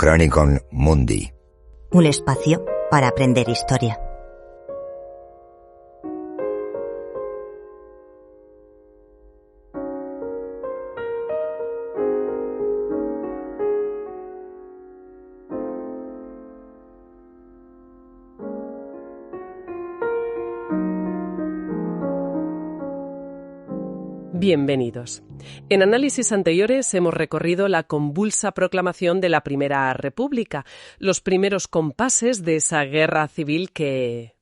Chronicon Mundi. Un espacio para aprender historia. Bienvenidos. En análisis anteriores hemos recorrido la convulsa proclamación de la Primera República, los primeros compases de esa guerra civil que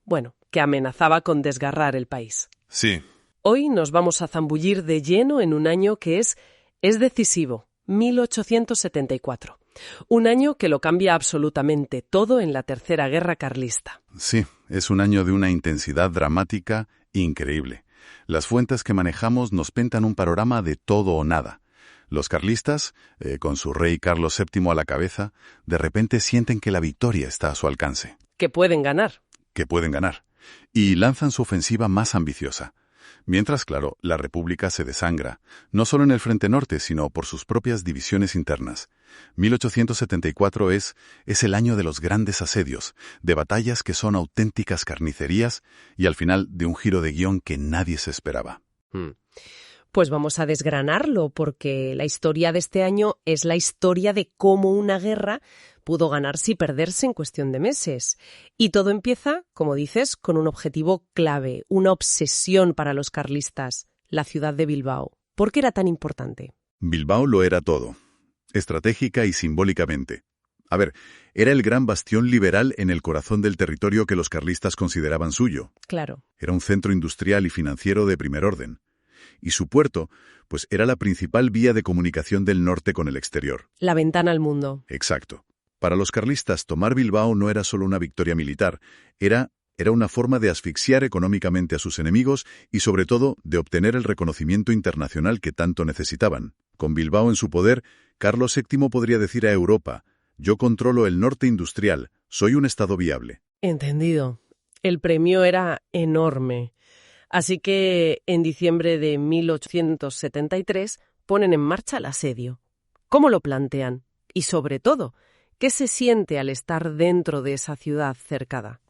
amenazaba con desgarrar el país. Sí. Hoy nos vamos a zambullir de lleno en un año que es decisivo, 1874. Un año que lo cambia absolutamente todo en la Tercera Guerra Carlista. Sí, es un año de una intensidad dramática increíble. Las fuentes que manejamos nos pintan un panorama de todo o nada. Los carlistas, con su rey Carlos VII a la cabeza, de repente sienten que la victoria está a su alcance. Que pueden ganar. Y lanzan su ofensiva más ambiciosa. Mientras, claro, la República se desangra, no solo en el frente norte, sino por sus propias divisiones internas. 1874 es el año de los grandes asedios, de batallas que son auténticas carnicerías y al final de un giro de guión que nadie se esperaba. Pues vamos a desgranarlo, porque la historia de este año es la historia de cómo una guerra pudo ganarse y perderse en cuestión de meses. Y todo empieza, como dices, con un objetivo clave, una obsesión para los carlistas, la ciudad de Bilbao. ¿Por qué era tan importante? Bilbao lo era todo, estratégica y simbólicamente. A ver, era el gran bastión liberal en el corazón del territorio que los carlistas consideraban suyo. Claro. Era un centro industrial y financiero de primer orden. Y su puerto, pues era la principal vía de comunicación del norte con el exterior. La ventana al mundo. Exacto. Para los carlistas, tomar Bilbao no era solo una victoria militar, era una forma de asfixiar económicamente a sus enemigos y, sobre todo, de obtener el reconocimiento internacional que tanto necesitaban. Con Bilbao en su poder, Carlos VII podría decir a Europa: yo controlo el norte industrial, soy un estado viable. Entendido. El premio era enorme. Así que, en diciembre de 1873, ponen en marcha el asedio. ¿Cómo lo plantean? Y, sobre todo, ¿qué se siente al estar dentro de esa ciudad cercada?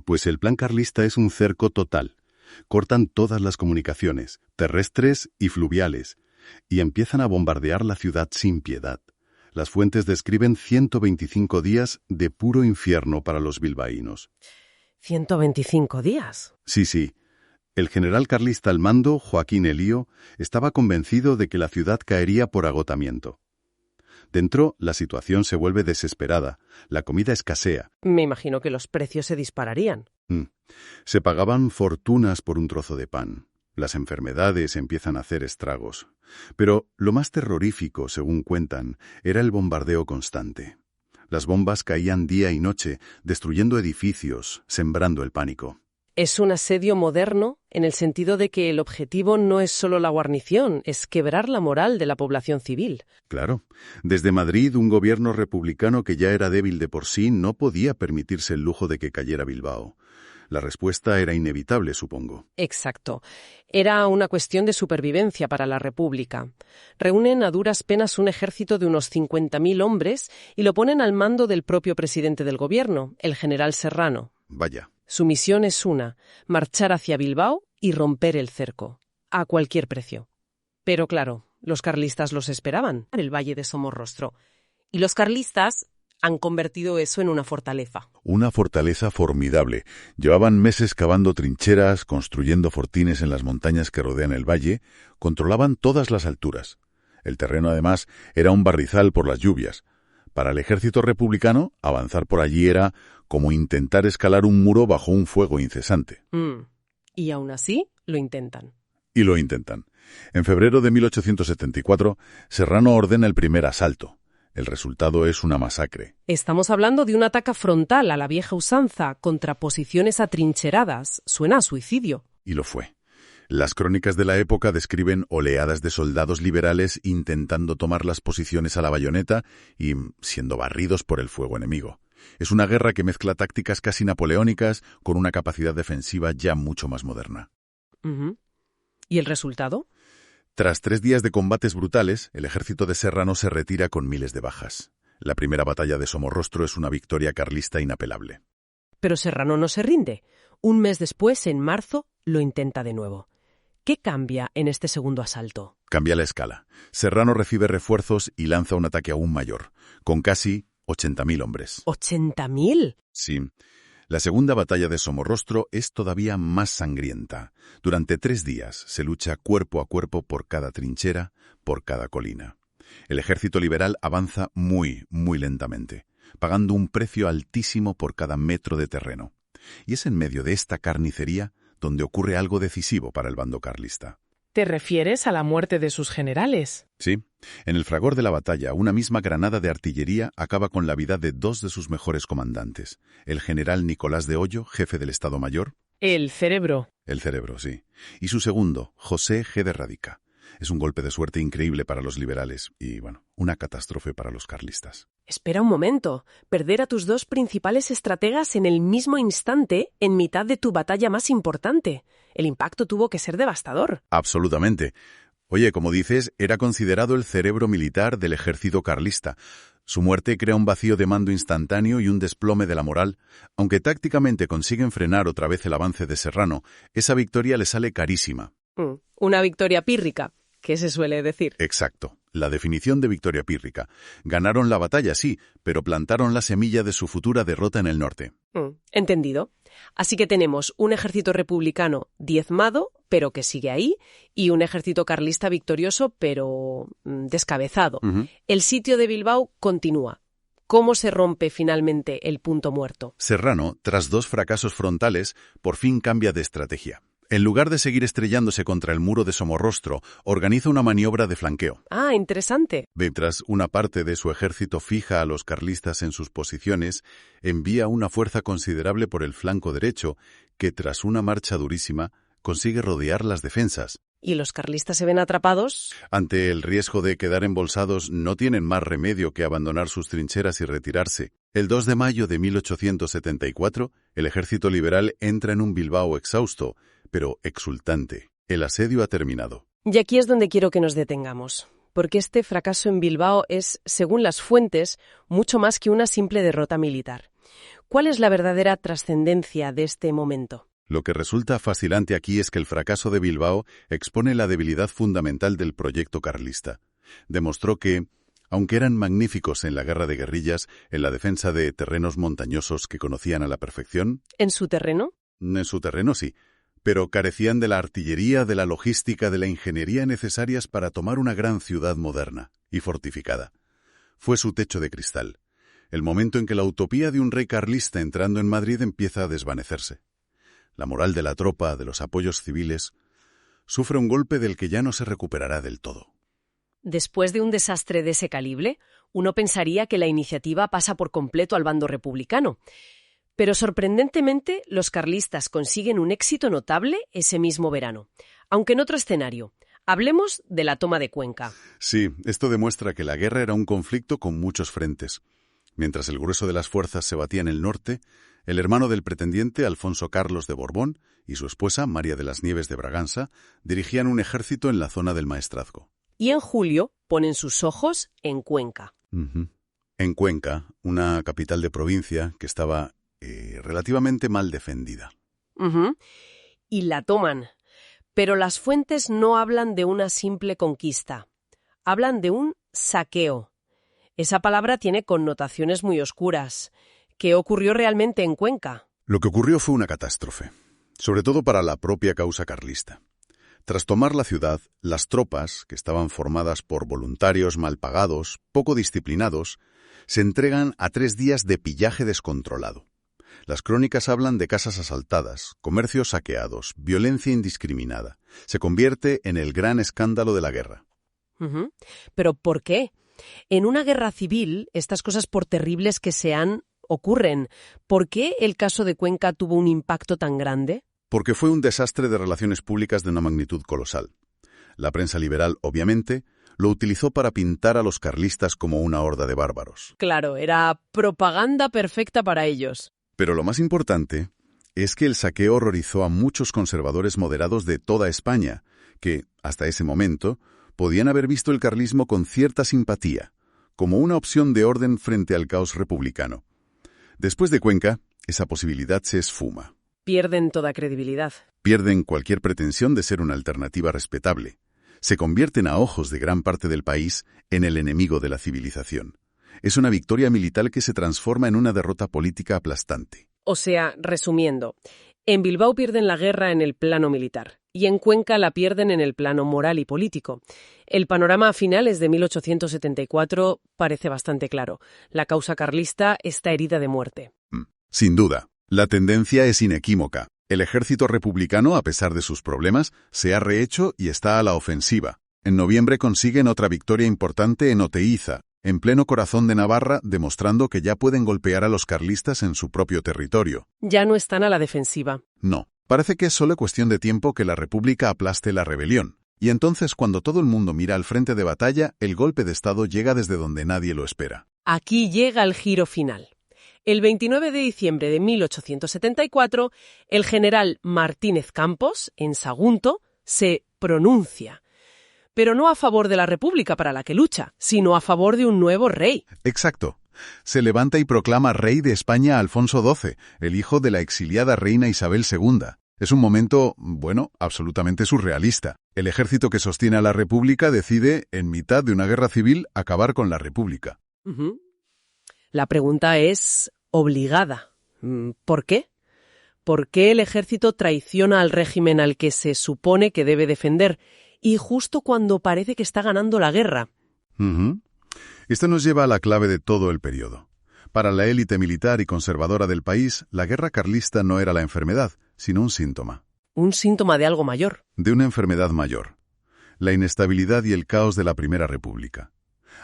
Pues el plan carlista es un cerco total. Cortan todas las comunicaciones, terrestres y fluviales, y empiezan a bombardear la ciudad sin piedad. Las fuentes describen 125 días de puro infierno para los bilbaínos. ¿125 días? Sí. El general carlista al mando, Joaquín Elío, estaba convencido de que la ciudad caería por agotamiento. Dentro, la situación se vuelve desesperada, la comida escasea. Me imagino que los precios se dispararían. Se pagaban fortunas por un trozo de pan. Las enfermedades empiezan a hacer estragos. Pero lo más terrorífico, según cuentan, era el bombardeo constante. Las bombas caían día y noche, destruyendo edificios, sembrando el pánico. Es un asedio moderno en el sentido de que el objetivo no es solo la guarnición, es quebrar la moral de la población civil. Claro. Desde Madrid, un gobierno republicano que ya era débil de por sí no podía permitirse el lujo de que cayera Bilbao. La respuesta era inevitable, supongo. Exacto. Era una cuestión de supervivencia para la República. Reúnen a duras penas un ejército de unos 50.000 hombres y lo ponen al mando del propio presidente del gobierno, el general Serrano. Vaya. Su misión es marchar hacia Bilbao y romper el cerco, a cualquier precio. Pero claro, los carlistas los esperaban en el Valle de Somorrostro. Y los carlistas han convertido eso en una fortaleza. Una fortaleza formidable. Llevaban meses cavando trincheras, construyendo fortines en las montañas que rodean el valle, controlaban todas las alturas. El terreno, además, era un barrizal por las lluvias. Para el ejército republicano, avanzar por allí era como intentar escalar un muro bajo un fuego incesante. Y aún así, lo intentan. Y lo intentan. En febrero de 1874, Serrano ordena el primer asalto. El resultado es una masacre. Estamos hablando de un ataque frontal a la vieja usanza contra posiciones atrincheradas. Suena a suicidio. Y lo fue. Las crónicas de la época describen oleadas de soldados liberales intentando tomar las posiciones a la bayoneta y siendo barridos por el fuego enemigo. Es una guerra que mezcla tácticas casi napoleónicas con una capacidad defensiva ya mucho más moderna. ¿Y el resultado? Tras 3 días de combates brutales, el ejército de Serrano se retira con miles de bajas. La primera batalla de Somorrostro es una victoria carlista inapelable. Pero Serrano no se rinde. Un mes después, en marzo, lo intenta de nuevo. ¿Qué cambia en este segundo asalto? Cambia la escala. Serrano recibe refuerzos y lanza un ataque aún mayor, con casi 80.000 hombres. ¿80.000? Sí. La segunda batalla de Somorrostro es todavía más sangrienta. Durante 3 días se lucha cuerpo a cuerpo por cada trinchera, por cada colina. El ejército liberal avanza muy, muy lentamente, pagando un precio altísimo por cada metro de terreno. Y es en medio de esta carnicería donde ocurre algo decisivo para el bando carlista. ¿Te refieres a la muerte de sus generales? Sí. En el fragor de la batalla, una misma granada de artillería acaba con la vida de 2 de sus mejores comandantes. El general Nicolás de Hoyo, jefe del Estado Mayor. El cerebro. El cerebro, sí. Y su segundo, José G. de Radica. Es un golpe de suerte increíble para los liberales y, una catástrofe para los carlistas. Espera un momento. Perder a tus 2 principales estrategas en el mismo instante, en mitad de tu batalla más importante. El impacto tuvo que ser devastador. Absolutamente. Oye, como dices, era considerado el cerebro militar del ejército carlista. Su muerte crea un vacío de mando instantáneo y un desplome de la moral. Aunque tácticamente consiguen frenar otra vez el avance de Serrano, esa victoria le sale carísima. Una victoria pírrica, que se suele decir. Exacto. La definición de victoria pírrica. Ganaron la batalla, sí, pero plantaron la semilla de su futura derrota en el norte. Entendido. Así que tenemos un ejército republicano diezmado, pero que sigue ahí, y un ejército carlista victorioso, pero descabezado. El sitio de Bilbao continúa. ¿Cómo se rompe finalmente el punto muerto? Serrano, tras 2 fracasos frontales, por fin cambia de estrategia. En lugar de seguir estrellándose contra el muro de Somorrostro, organiza una maniobra de flanqueo. Ah, interesante. Mientras una parte de su ejército fija a los carlistas en sus posiciones, envía una fuerza considerable por el flanco derecho, que tras una marcha durísima, consigue rodear las defensas. ¿Y los carlistas se ven atrapados? Ante el riesgo de quedar embolsados, no tienen más remedio que abandonar sus trincheras y retirarse. El 2 de mayo de 1874, el ejército liberal entra en un Bilbao exhausto, pero exultante. El asedio ha terminado. Y aquí es donde quiero que nos detengamos, porque este fracaso en Bilbao es, según las fuentes, mucho más que una simple derrota militar. ¿Cuál es la verdadera trascendencia de este momento? Lo que resulta fascinante aquí es que el fracaso de Bilbao expone la debilidad fundamental del proyecto carlista. Demostró que, aunque eran magníficos en la guerra de guerrillas, en la defensa de terrenos montañosos que conocían a la perfección... ¿En su terreno? En su terreno sí, pero carecían de la artillería, de la logística, de la ingeniería necesarias para tomar una gran ciudad moderna y fortificada. Fue su techo de cristal, el momento en que la utopía de un rey carlista entrando en Madrid empieza a desvanecerse. La moral de la tropa, de los apoyos civiles, sufre un golpe del que ya no se recuperará del todo. Después de un desastre de ese calibre, uno pensaría que la iniciativa pasa por completo al bando republicano. Pero sorprendentemente, los carlistas consiguen un éxito notable ese mismo verano, aunque en otro escenario. Hablemos de la toma de Cuenca. Sí, esto demuestra que la guerra era un conflicto con muchos frentes. Mientras el grueso de las fuerzas se batía en el norte, el hermano del pretendiente, Alfonso Carlos de Borbón, y su esposa, María de las Nieves de Braganza, dirigían un ejército en la zona del Maestrazgo. Y en julio ponen sus ojos en Cuenca. En Cuenca, una capital de provincia que estaba relativamente mal defendida. Y la toman. Pero las fuentes no hablan de una simple conquista. Hablan de un saqueo. Esa palabra tiene connotaciones muy oscuras. ¿Qué ocurrió realmente en Cuenca? Lo que ocurrió fue una catástrofe, sobre todo para la propia causa carlista. Tras tomar la ciudad, las tropas, que estaban formadas por voluntarios mal pagados, poco disciplinados, se entregan a 3 días de pillaje descontrolado. Las crónicas hablan de casas asaltadas, comercios saqueados, violencia indiscriminada. Se convierte en el gran escándalo de la guerra. ¿Pero por qué? En una guerra civil, estas cosas, por terribles que sean, ocurren. ¿Por qué el caso de Cuenca tuvo un impacto tan grande? Porque fue un desastre de relaciones públicas de una magnitud colosal. La prensa liberal, obviamente, lo utilizó para pintar a los carlistas como una horda de bárbaros. Claro, era propaganda perfecta para ellos. Pero lo más importante es que el saqueo horrorizó a muchos conservadores moderados de toda España, que, hasta ese momento, podían haber visto el carlismo con cierta simpatía, como una opción de orden frente al caos republicano. Después de Cuenca, esa posibilidad se esfuma. Pierden toda credibilidad. Pierden cualquier pretensión de ser una alternativa respetable. Se convierten a ojos de gran parte del país en el enemigo de la civilización. Es una victoria militar que se transforma en una derrota política aplastante. O sea, resumiendo, en Bilbao pierden la guerra en el plano militar y en Cuenca la pierden en el plano moral y político. El panorama a finales de 1874 parece bastante claro. La causa carlista está herida de muerte. Sin duda, la tendencia es inequívoca. El ejército republicano, a pesar de sus problemas, se ha rehecho y está a la ofensiva. En noviembre consiguen otra victoria importante en Oteiza, en pleno corazón de Navarra, demostrando que ya pueden golpear a los carlistas en su propio territorio. Ya no están a la defensiva. No, parece que es solo cuestión de tiempo que la República aplaste la rebelión. Y entonces, cuando todo el mundo mira al frente de batalla, el golpe de Estado llega desde donde nadie lo espera. Aquí llega el giro final. El 29 de diciembre de 1874, el general Martínez Campos, en Sagunto, se pronuncia. Pero no a favor de la República para la que lucha, sino a favor de un nuevo rey. Exacto. Se levanta y proclama rey de España a Alfonso XII, el hijo de la exiliada reina Isabel II. Es un momento, absolutamente surrealista. El ejército que sostiene a la República decide, en mitad de una guerra civil, acabar con la República. La pregunta es obligada. ¿Por qué? ¿Por qué el ejército traiciona al régimen al que se supone que debe defender? Y justo cuando parece que está ganando la guerra. Esto nos lleva a la clave de todo el periodo. Para la élite militar y conservadora del país, la guerra carlista no era la enfermedad, sino un síntoma. Un síntoma de algo mayor. De una enfermedad mayor. La inestabilidad y el caos de la Primera República.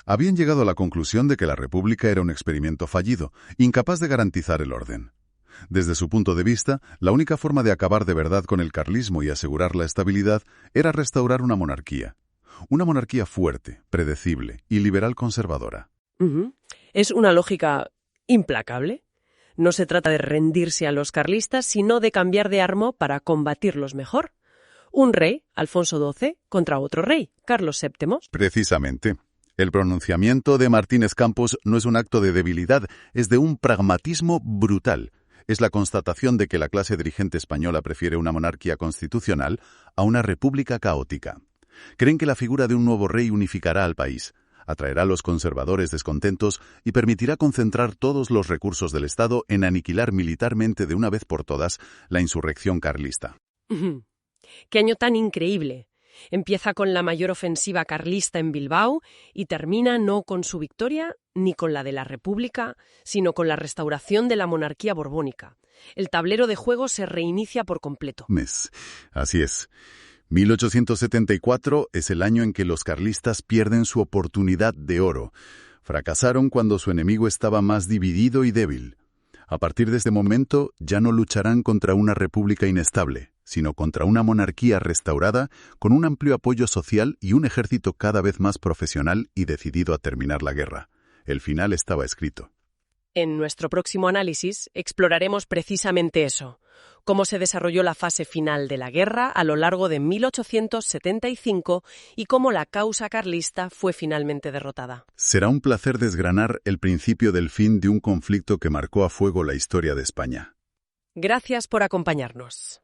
Habían llegado a la conclusión de que la República era un experimento fallido, incapaz de garantizar el orden. Desde su punto de vista, la única forma de acabar de verdad con el carlismo y asegurar la estabilidad era restaurar una monarquía. Una monarquía fuerte, predecible y liberal conservadora. Es una lógica implacable. No se trata de rendirse a los carlistas, sino de cambiar de arma para combatirlos mejor. Un rey, Alfonso XII, contra otro rey, Carlos VII. Precisamente. El pronunciamiento de Martínez Campos no es un acto de debilidad, es de un pragmatismo brutal. Es la constatación de que la clase dirigente española prefiere una monarquía constitucional a una república caótica. Creen que la figura de un nuevo rey unificará al país, atraerá a los conservadores descontentos y permitirá concentrar todos los recursos del Estado en aniquilar militarmente de una vez por todas la insurrección carlista. ¡Qué año tan increíble! Empieza con la mayor ofensiva carlista en Bilbao y termina no con su victoria ni con la de la República, sino con la restauración de la monarquía borbónica. El tablero de juego se reinicia por completo. Así es. 1874 es el año en que los carlistas pierden su oportunidad de oro. Fracasaron cuando su enemigo estaba más dividido y débil. A partir de este momento ya no lucharán contra una república inestable, sino contra una monarquía restaurada con un amplio apoyo social y un ejército cada vez más profesional y decidido a terminar la guerra. El final estaba escrito. En nuestro próximo análisis exploraremos precisamente eso, cómo se desarrolló la fase final de la guerra a lo largo de 1875 y cómo la causa carlista fue finalmente derrotada. Será un placer desgranar el principio del fin de un conflicto que marcó a fuego la historia de España. Gracias por acompañarnos.